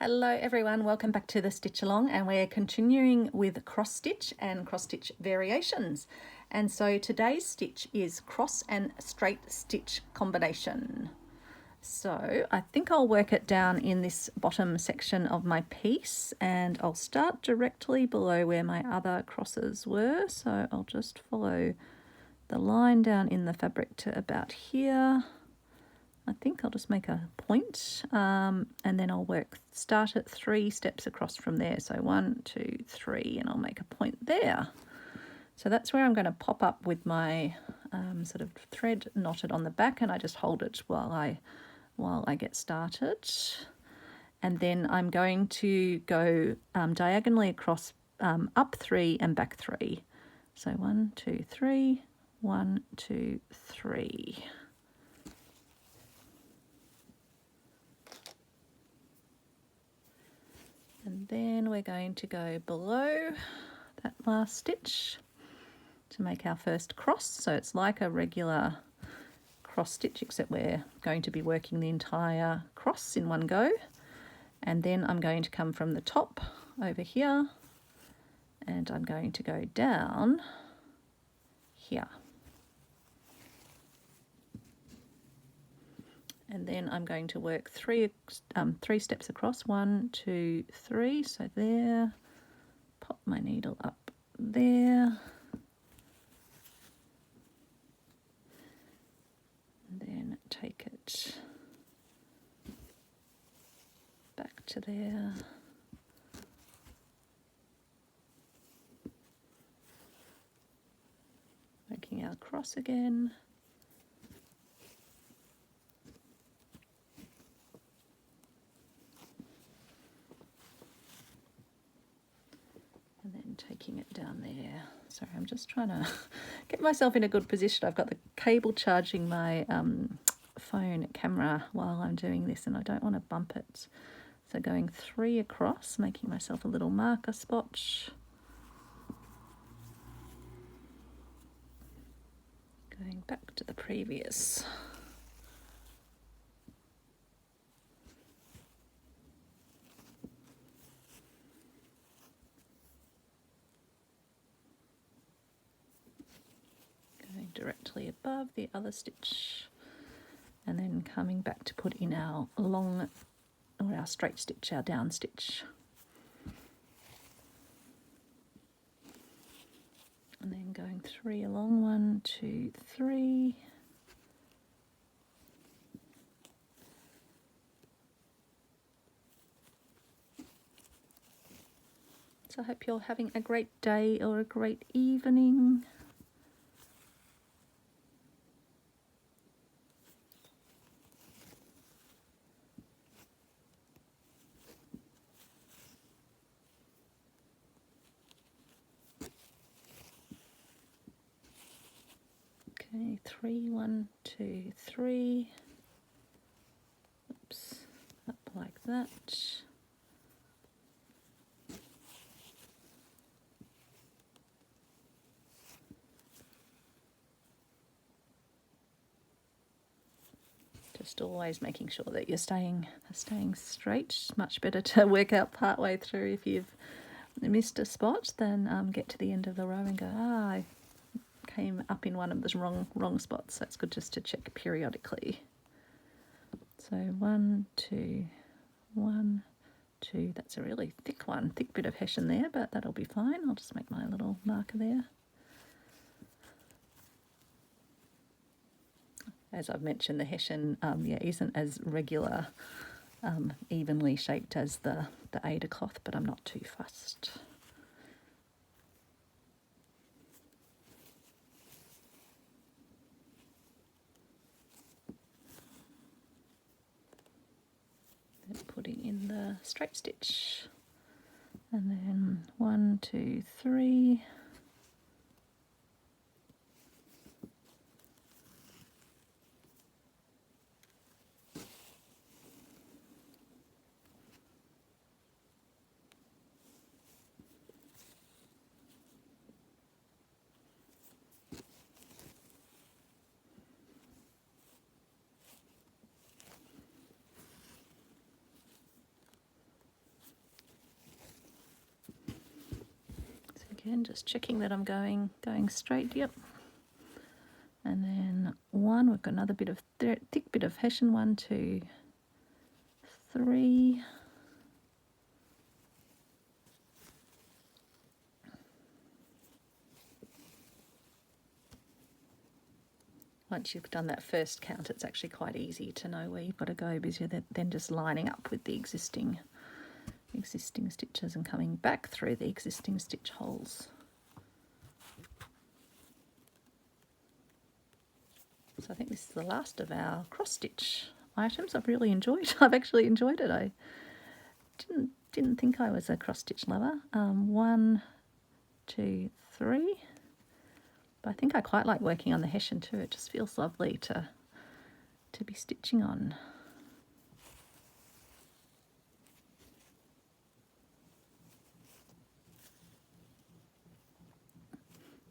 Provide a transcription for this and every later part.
Hello everyone, welcome back to the Stitch Along, and we're continuing with cross stitch and cross stitch variations. And so today's stitch is cross and straight stitch combination. So I think I'll work it down in this bottom section of my piece, and I'll start directly below where my other crosses were. So I'll just follow the line down in the fabric to about here. I think I'll just make a point, and then I'll start at 3 steps across from there. So 1, 2, 3, and I'll make a point there. So that's where I'm going to pop up with my sort of thread knotted on the back, and I just hold it while I get started. And then I'm going to go diagonally across, up 3 and back 3. So 1, 2, 3, 1, 2, 3. And then we're going to go below that last stitch to make our first cross. So it's like a regular cross stitch, except we're going to be working the entire cross in one go. And then I'm going to come from the top over here, and I'm going to go down here. And then I'm going to work three steps across, 1, 2, 3. So there, pop my needle up there. And then take it back to there. Making our cross again. And then taking it down there. Sorry, I'm just trying to get myself in a good position. I've got the cable charging my phone camera while I'm doing this, and I don't want to bump it. So going 3 across, making myself a little marker spot. Going back to the previous. Directly above the other stitch, and then coming back to put in our long or our straight stitch, our down stitch, and then going 3 along, 1, 2, 3. So I hope you're having a great day or a great evening. Okay, 3, 1, 2, 3. Oops, up like that. Just always making sure that you're staying straight. It's much better to work out part way through if you've missed a spot than get to the end of the row and go, I came up in one of the wrong spots. So it's good just to check periodically. So 1, 2, 1, 2. That's a really thick one, thick bit of hessian there, but that'll be fine. I'll just make my little marker there. As I've mentioned, the hessian isn't as regular, evenly shaped as the Aida cloth, but I'm not too fussed. Then putting in the straight stitch, and then 1, 2, 3. again, just checking that I'm going straight. Yep. And then one, we've got another bit of thick bit of hessian, 1, 2, 3. Once you've done that first count, it's actually quite easy to know where you've got to go, because you're then just lining up with the existing stitches and coming back through the existing stitch holes. So I think this is the last of our cross stitch items. I've actually enjoyed it. I didn't think I was a cross stitch lover. 1, 2, 3. But I think I quite like working on the hessian too. It just feels lovely to be stitching on.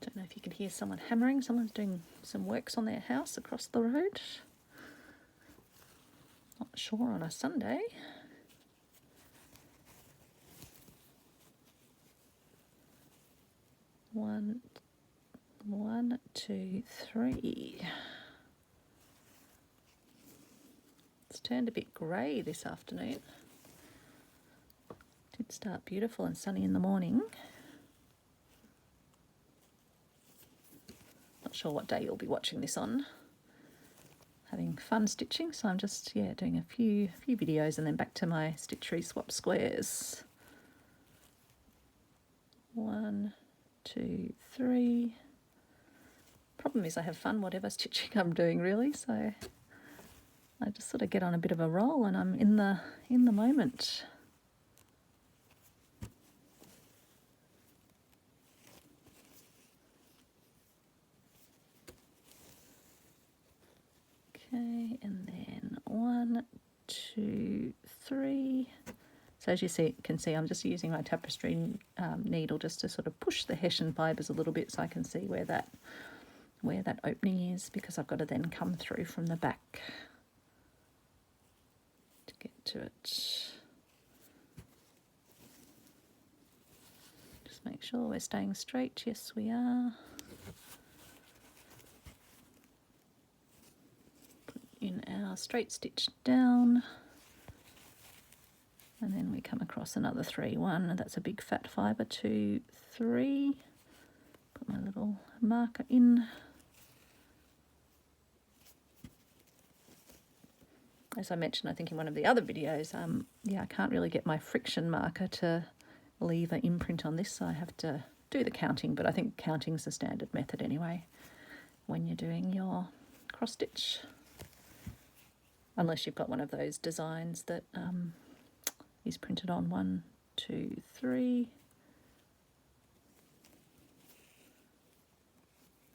Don't know if you can hear someone hammering. Someone's doing some works on their house across the road. Not sure on a Sunday. One, 2, 3. It's turned a bit grey this afternoon. Did start beautiful and sunny in the morning. Not sure what day you'll be watching this on. Having fun stitching, so I'm just doing a few videos and then back to my stitchery swap squares. 1, 2, 3. Problem is I have fun whatever stitching I'm doing, really, so I just sort of get on a bit of a roll and I'm in the moment. Okay, and then 1, 2, 3. So as you can see, I'm just using my tapestry needle just to sort of push the hessian fibres a little bit so I can see where that opening is, because I've got to then come through from the back to get to it. Just make sure we're staying straight. Yes, we are. Put in our straight stitch down. And then we come across another 3. 1, that's a big fat fibre. 2, 3. Put my little marker in. As I mentioned, I think in one of the other videos, I can't really get my friction marker to leave an imprint on this, so I have to do the counting, but I think counting's the standard method anyway when you're doing your cross stitch, unless you've got one of those designs that is printed on 1, 2, 3.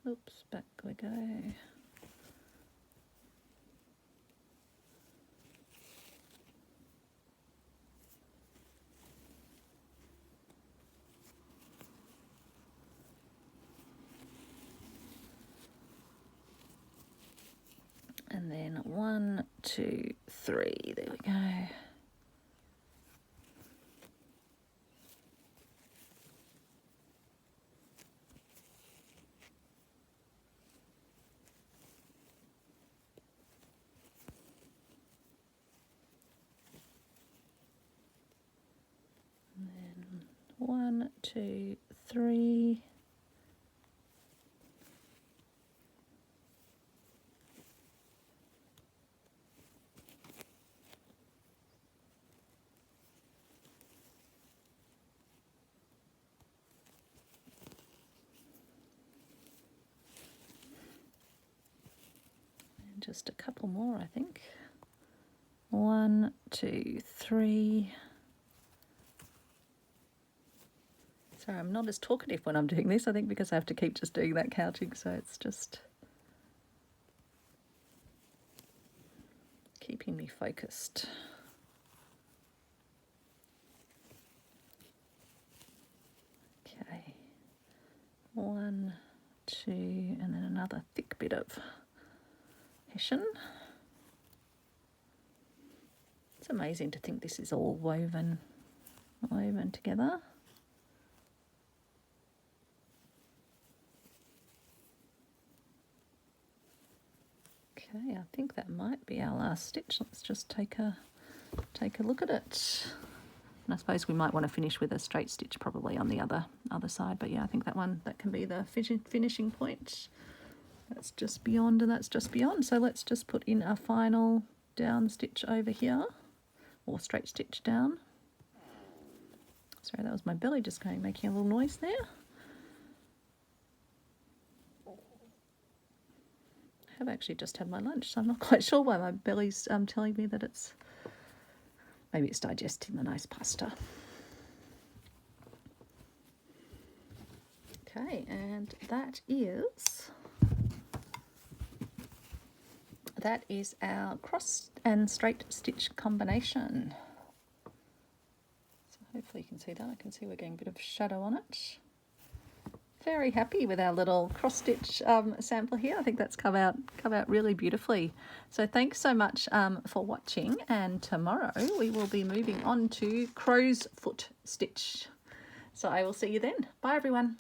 Oops, back we go. And then 1, 2, 3, there we go. And then 1, 2, 3. Just a couple more, I think. 1, 2, 3. Sorry, I'm not as talkative when I'm doing this, I think, because I have to keep just doing that counting, so it's just keeping me focused. Okay. 1, 2, and then another thick bit of hessian. It's amazing to think this is all woven together. Okay, I think that might be our last stitch. Let's just take a look at it. And I suppose we might want to finish with a straight stitch probably on the other side, but yeah, I think that can be the finishing point. That's just beyond, and that's just beyond. So let's just put in a final down stitch over here, or straight stitch down. Sorry, that was my belly just making a little noise there. I have actually just had my lunch, so I'm not quite sure why my belly's telling me that maybe it's digesting the nice pasta. Okay, and that is our cross and straight stitch combination. So hopefully you can see that. I can see we're getting a bit of shadow on it. Very happy with our little cross stitch sample here. I think that's come out really beautifully. So thanks so much for watching, and tomorrow we will be moving on to crow's foot stitch. So I will see you then. Bye everyone.